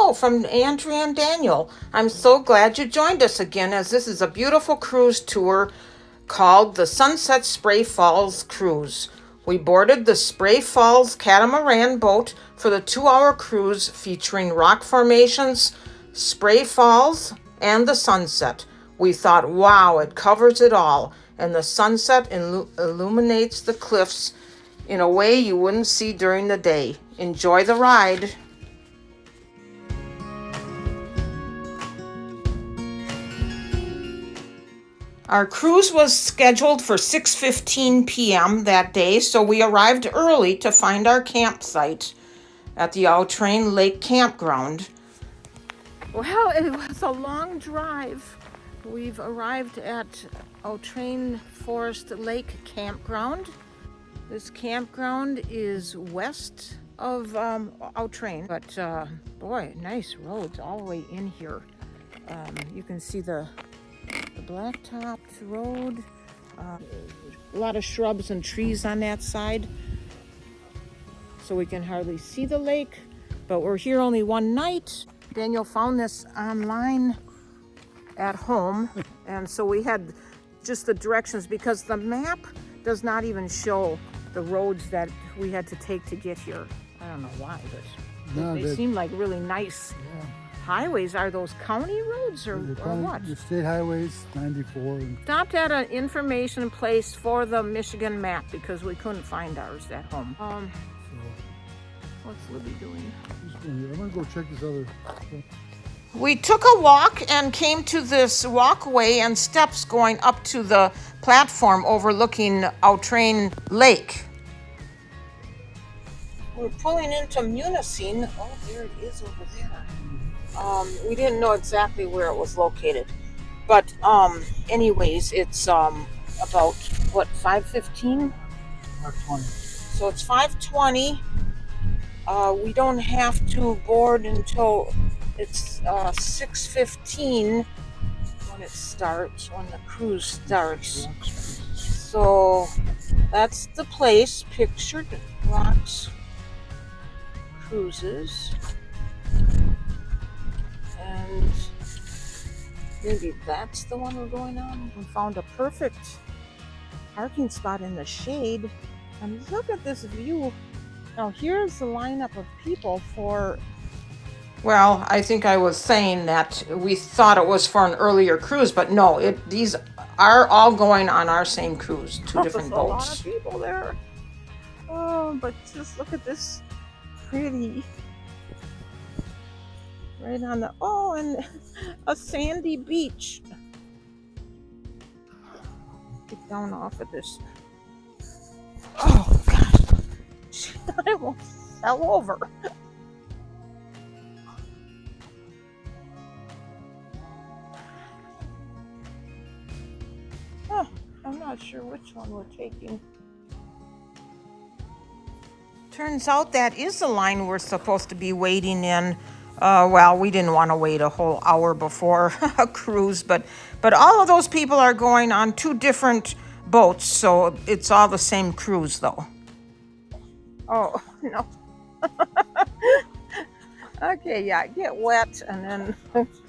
hello from Andrea and Daniel. I'm so glad you joined us again, as this is a beautiful cruise tour called the Sunset Spray Falls Cruise. We boarded the Spray Falls catamaran boat for the 2-hour cruise featuring rock formations, Spray Falls, and the sunset. We thought, wow, it covers it all, and the sunset illuminates the cliffs in a way you wouldn't see during the day. Enjoy the ride. Our cruise was scheduled for 6:15 p.m. that day, so we arrived early to find our campsite at the Au Train Lake Campground. Well, it was a long drive. We've arrived at Au Train Forest Lake Campground. This campground is west of Au Train, but boy, nice roads all the way in here. You can see the blacktopped road, a lot of shrubs and trees on that side, so we can hardly see the lake, but we're here only one night. Daniel found this online at home, and so we had just the directions, because the map does not even show the roads that we had to take to get here. I don't know why, but they seem like really nice. Yeah. Highways. Are those county roads or what? The state highways, 94. Stopped at an information place for the Michigan map because we couldn't find ours at home. What's Libby doing? I'm gonna go check this other. We took a walk and came to this walkway and steps going up to the platform overlooking Au Train Lake. We're pulling into Munising. Oh, there it is over there. We didn't know exactly where it was located, but anyways, it's about what, 5:15? 5:20. So it's 5:20. We don't have to board until it's 6:15 when it starts, when the cruise starts. So that's the place, Pictured Rocks Cruises. And maybe that's the one we're going on. We found a perfect parking spot in the shade. And look at this view. Now here's the lineup of people for... Well, I think I was saying that we thought it was for an earlier cruise, but no, these are all going on our same cruise, two different boats. There's a lot of people there. Oh, but just look at this pretty... Right on the, and a sandy beach. Get down off of this. Oh, God. I almost fell over. Oh, I'm not sure which one we're taking. Turns out that is the line we're supposed to be waiting in. Well, we didn't want to wait a whole hour before a cruise, but all of those people are going on two different boats, so it's all the same cruise, though. Oh, no. Okay, yeah, get wet and then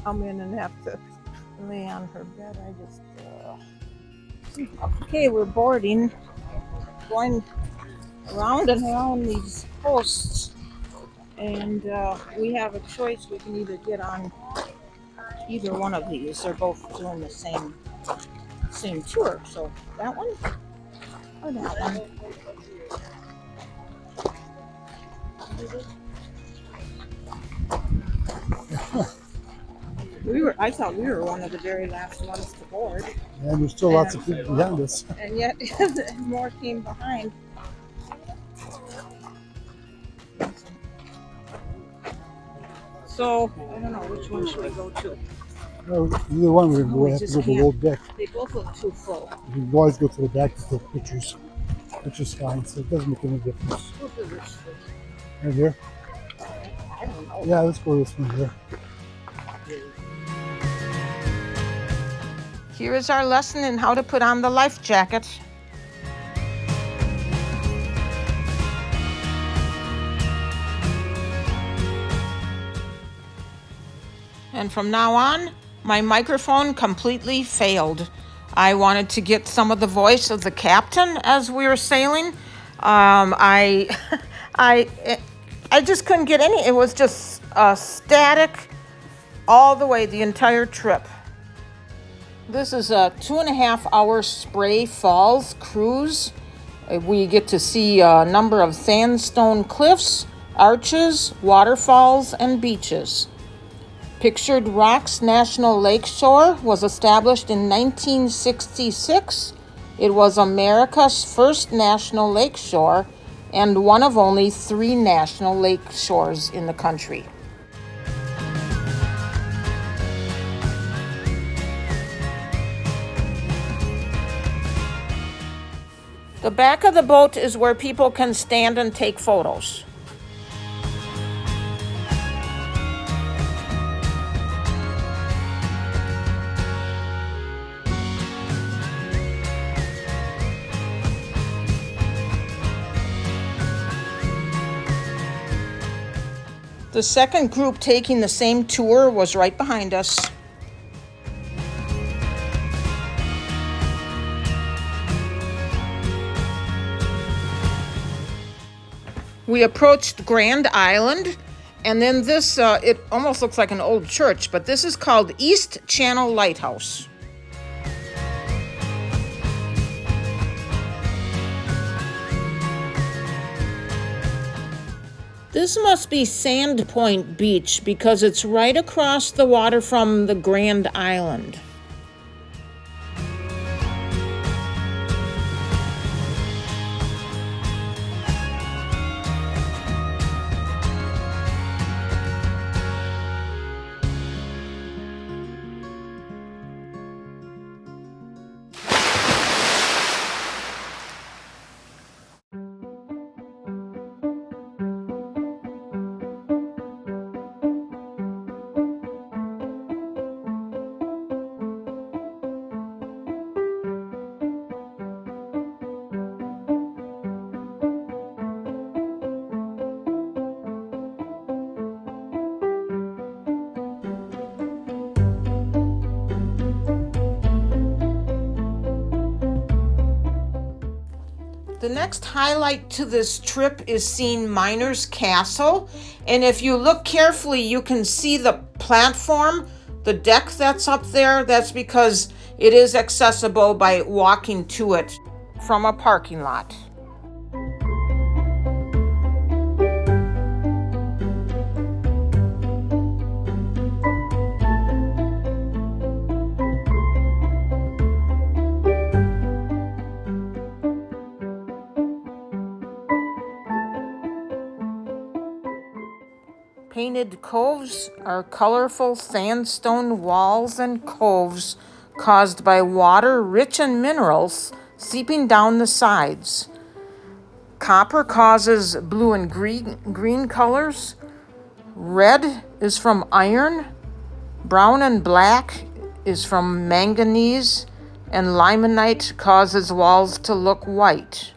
come in and have to lay on her bed. Okay, we're boarding, going around and around these posts. And we have a choice. We can either get on either one of these. They're both doing the same tour. So that one or that one. I thought we were one of the very last ones to board. And there's still lots of people behind us. And yet more came behind. So, I don't know, which one should we go to? No, either one, we have to go to the below deck. They both look too full. You can always go to the back to take pictures, which is fine, so it doesn't make any difference. Right here? I don't know. Yeah, let's go this one here. Here is our lesson in how to put on the life jacket. And from now on, my microphone completely failed. I wanted to get some of the voice of the captain as we were sailing. I, I, I just couldn't get any. It was just static all the way, the entire trip. This is a 2.5-hour Spray Falls cruise. We get to see a number of sandstone cliffs, arches, waterfalls, and beaches. Pictured Rocks National Lakeshore was established in 1966. It was America's first national lakeshore and one of only 3 national lake shores in the country. The back of the boat is where people can stand and take photos. The second group taking the same tour was right behind us. We approached Grand Island, and then this, it almost looks like an old church, but this is called East Channel Lighthouse. This must be Sandpoint Beach because it's right across the water from the Grand Island. The next highlight to this trip is seeing Miners Castle, and if you look carefully you can see the platform, the deck that's up there. That's because it is accessible by walking to it from a parking lot. Painted coves are colorful sandstone walls and coves caused by water rich in minerals seeping down the sides. Copper causes blue and green colors. Red is from iron. Brown and black is from manganese. And limonite causes walls to look white.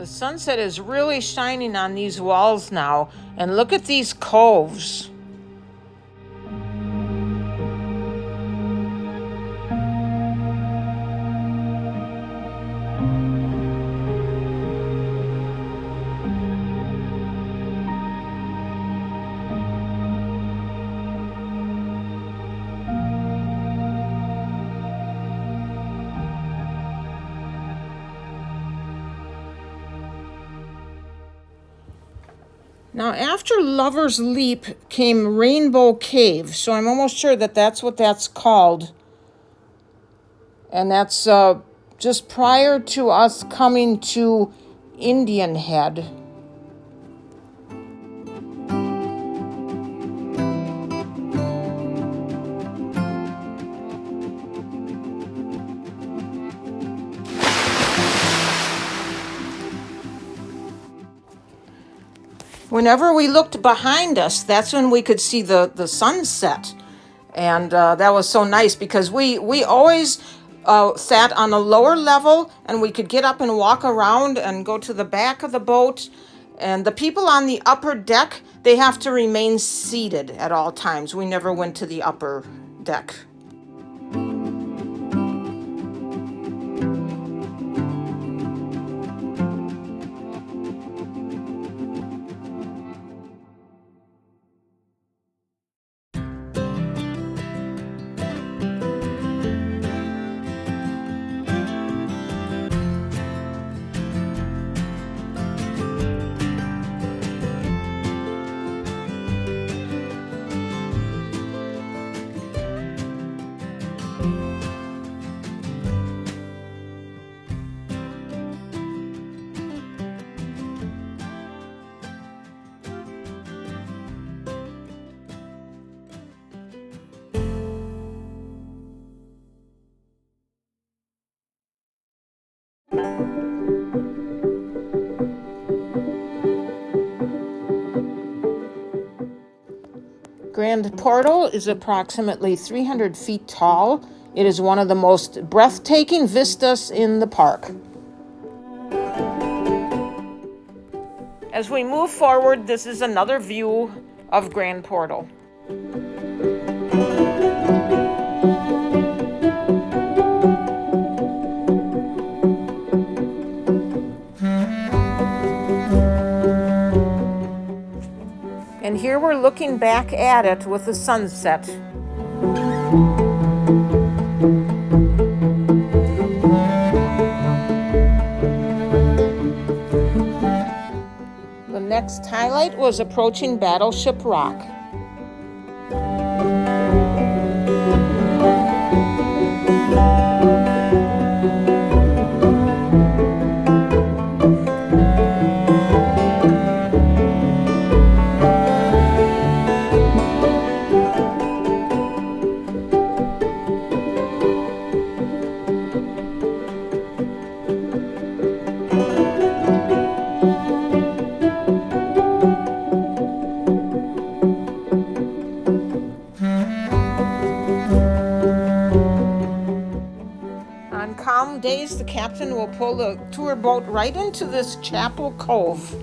The sunset is really shining on these walls now, and look at these coves. Now, after Lover's Leap came Rainbow Cave, so I'm almost sure that that's what that's called. And that's just prior to us coming to Indian Head. Whenever we looked behind us, that's when we could see the sunset. And that was so nice because we always sat on a lower level, and we could get up and walk around and go to the back of the boat. And the people on the upper deck, they have to remain seated at all times. We never went to the upper deck. Grand Portal is approximately 300 feet tall. It is one of the most breathtaking vistas in the park. As we move forward, this is another view of Grand Portal. And here we're looking back at it with the sunset. The next highlight was approaching Battleship Rock. On calm days, the captain will pull the tour boat right into this Chapel Cove.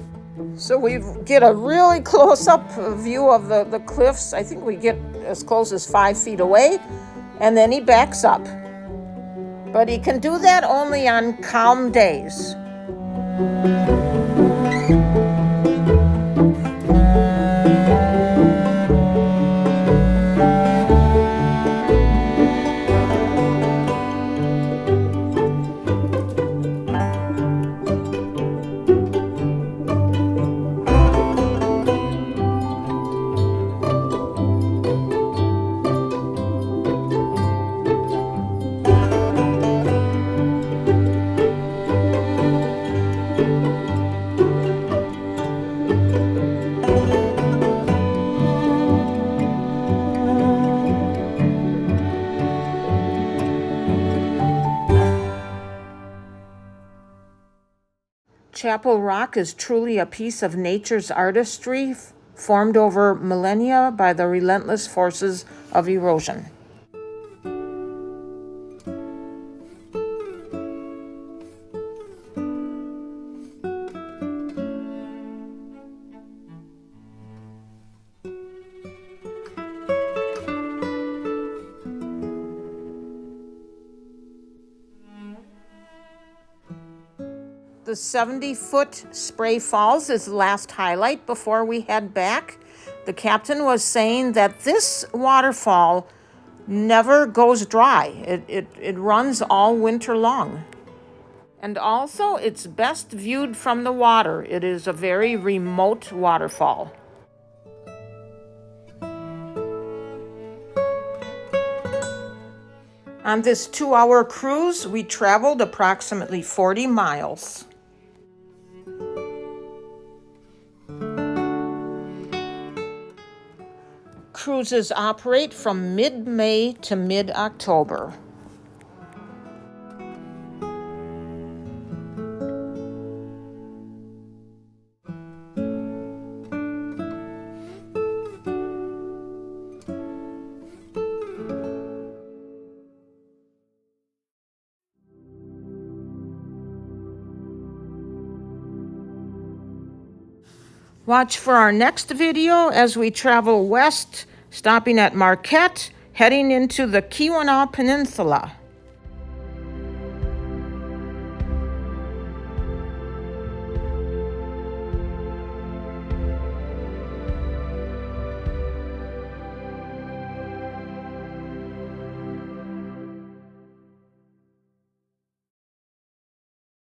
So we get a really close-up view of the cliffs. I think we get as close as 5 feet away, and then he backs up. But he can do that only on calm days. Chapel Rock is truly a piece of nature's artistry, formed over millennia by the relentless forces of erosion. The 70-foot Spray Falls is the last highlight before we head back. The captain was saying that this waterfall never goes dry. It runs all winter long. And also, it's best viewed from the water. It is a very remote waterfall. On this 2-hour cruise, we traveled approximately 40 miles. Cruises operate from mid-May to mid-October. Watch for our next video as we travel west, stopping at Marquette, heading into the Keweenaw Peninsula.